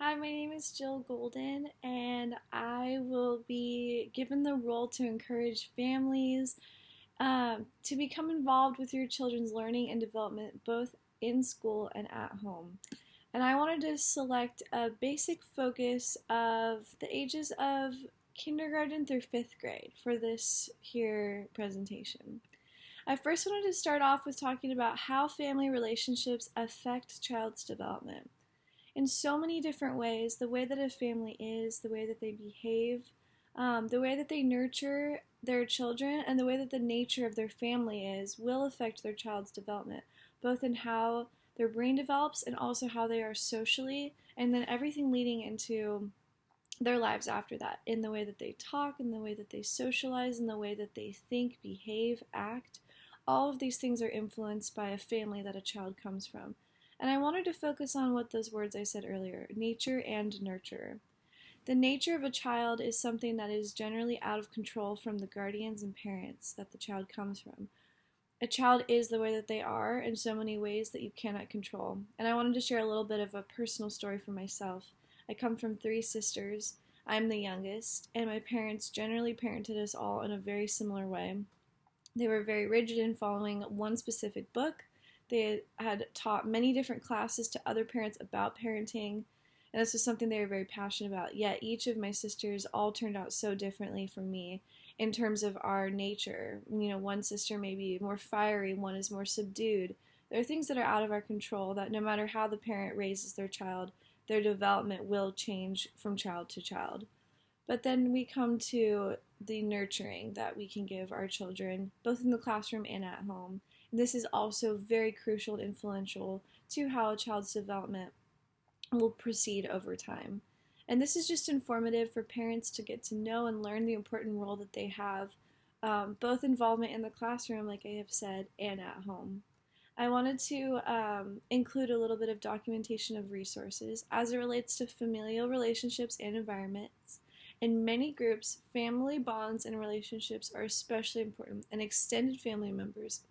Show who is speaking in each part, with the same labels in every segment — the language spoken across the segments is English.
Speaker 1: Hi, my name is Jill Golden, and I will be given the role to encourage families to become involved with your children's learning and development both in school and at home. And I wanted to select a basic focus of the ages of kindergarten through fifth grade for this here presentation. I first wanted to start off with talking about how family relationships affect child's development in so many different ways. The way that a family is, the way that they behave, the way that they nurture their children, and the way that the nature of their family is will affect their child's development, both in how their brain develops and also how they are socially, and then everything leading into their lives after that, in the way that they talk, in the way that they socialize, in the way that they think, behave, act. All of these things are influenced by a family that a child comes from. And I wanted to focus on what those words I said earlier, nature and nurture. The nature of a child is something that is generally out of control from the guardians and parents that the child comes from. A child is the way that they are in so many ways that you cannot control. And I wanted to share a little bit of a personal story for myself. I come from 3 sisters. I'm the youngest, and my parents generally parented us all in a very similar way. They were very rigid in following one specific book. They had taught many different classes to other parents about parenting, and this was something they were very passionate about. Yet each of my sisters all turned out so differently from me in terms of our nature. One sister may be more fiery, one is more subdued. There are things that are out of our control that no matter how the parent raises their child, their development will change from child to child. But then we come to the nurturing that we can give our children, both in the classroom and at home. And this is also very crucial and influential to how a child's development will proceed over time. And this is just informative for parents to get to know and learn the important role that they have, both involvement in the classroom, like I have said, and at home. I wanted to include a little bit of documentation of resources as it relates to familial relationships and environments. In many groups, family bonds and relationships are especially important, and extended family members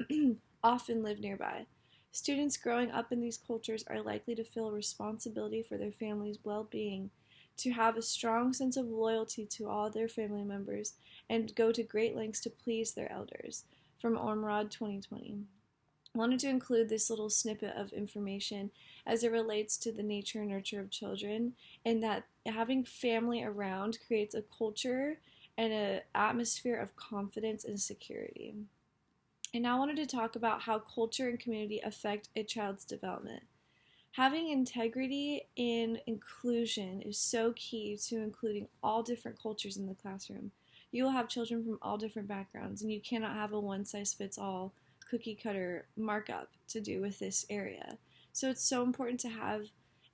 Speaker 1: often live nearby. Students growing up in these cultures are likely to feel responsibility for their family's well-being, to have a strong sense of loyalty to all their family members, and go to great lengths to please their elders. From Ormrod 2020. I wanted to include this little snippet of information as it relates to the nature and nurture of children, and that having family around creates a culture and an atmosphere of confidence and security. I now wanted to talk about how culture and community affect a child's development. Having integrity in inclusion is so key to including all different cultures in the classroom. You will have children from all different backgrounds, and you cannot have a one-size-fits-all cookie cutter markup to do with this area. So it's so important to have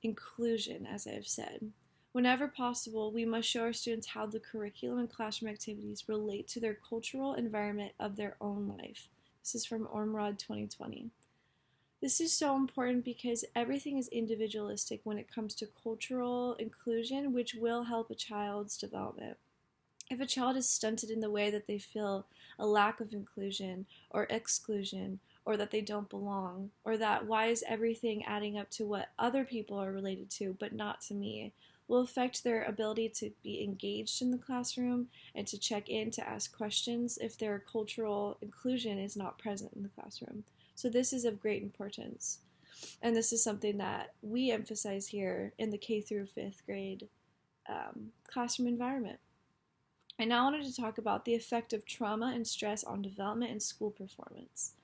Speaker 1: inclusion, as I have said. Whenever possible, we must show our students how the curriculum and classroom activities relate to their cultural environment of their own life. This is from Ormrod 2020. This is so important because everything is individualistic when it comes to cultural inclusion, which will help a child's development. If a child is stunted in the way that they feel a lack of inclusion or exclusion, or that they don't belong, or that why is everything adding up to what other people are related to but not to me, will affect their ability to be engaged in the classroom and to check in, to ask questions if their cultural inclusion is not present in the classroom. So this is of great importance. And this is something that we emphasize here in the K through 5th grade classroom environment. I now wanted to talk about the effect of trauma and stress on development and school performance.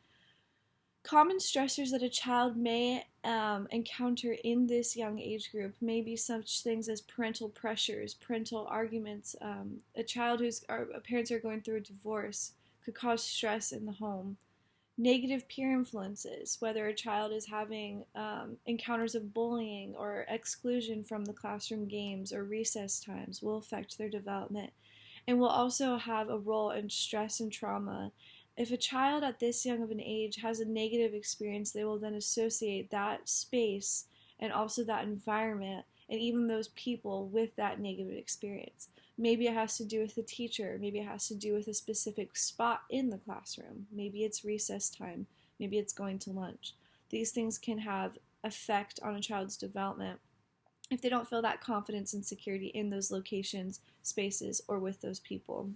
Speaker 1: Common stressors that a child may encounter in this young age group may be such things as parental pressures, parental arguments. A child whose parents are going through a divorce could cause stress in the home. Negative peer influences, whether a child is having encounters of bullying or exclusion from the classroom games or recess times, will affect their development and will also have a role in stress and trauma. If a child at this young of an age has a negative experience, they will then associate that space and also that environment and even those people with that negative experience. Maybe it has to do with the teacher. Maybe it has to do with a specific spot in the classroom. Maybe it's recess time. Maybe it's going to lunch. These things can have effect on a child's development if they don't feel that confidence and security in those locations, spaces, or with those people.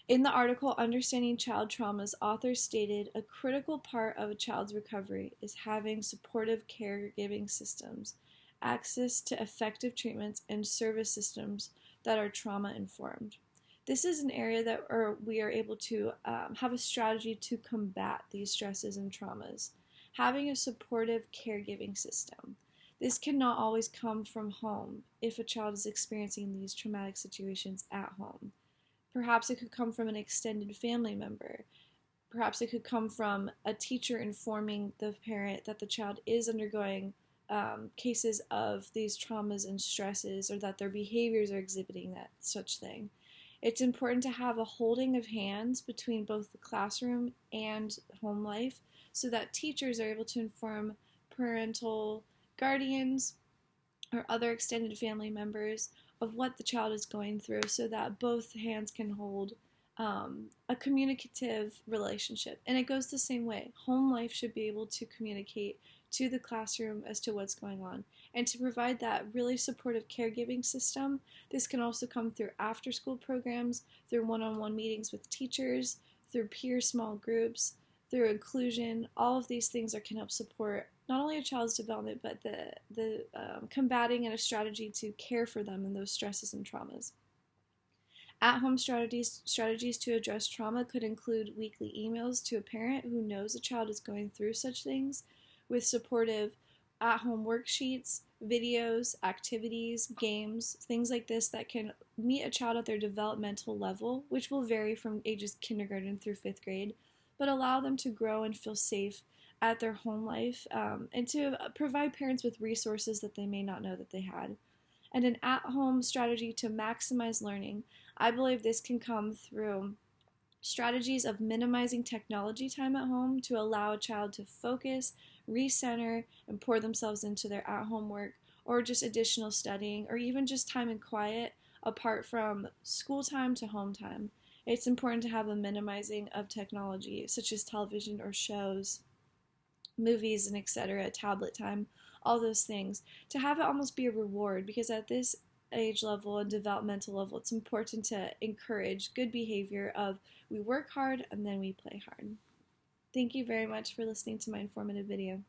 Speaker 1: In the article Understanding Child Traumas, authors stated a critical part of a child's recovery is having supportive caregiving systems, access to effective treatments, and service systems that are trauma informed. This is an area that we are able to have a strategy to combat these stresses and traumas. Having a supportive caregiving system. This cannot always come from home if a child is experiencing these traumatic situations at home. Perhaps it could come from an extended family member. Perhaps it could come from a teacher informing the parent that the child is undergoing cases of these traumas and stresses, or that their behaviors are exhibiting that such thing. It's important to have a holding of hands between both the classroom and home life so that teachers are able to inform parental guardians or other extended family members of what the child is going through, so that both hands can hold a communicative relationship. And it goes the same way. Home life should be able to communicate to the classroom as to what's going on. And to provide that really supportive caregiving system, this can also come through after-school programs, through one-on-one meetings with teachers, through peer small groups, through inclusion. All of these things can help support not only a child's development, but the combating and a strategy to care for them in those stresses and traumas. At-home strategies to address trauma could include weekly emails to a parent who knows a child is going through such things, with supportive at-home worksheets, videos, activities, games, things like this that can meet a child at their developmental level, which will vary from ages kindergarten through 5th grade, but allow them to grow and feel safe at their home life, and to provide parents with resources that they may not know that they had. And an at-home strategy to maximize learning. I believe this can come through strategies of minimizing technology time at home to allow a child to focus, recenter, and pour themselves into their at-home work, or just additional studying, or even just time in quiet apart from school time to home time. It's important to have a minimizing of technology, such as television or shows, movies, and etc., tablet time, all those things, to have it almost be a reward, because at this age level and developmental level, it's important to encourage good behavior of we work hard and then we play hard. Thank you very much for listening to my informative video.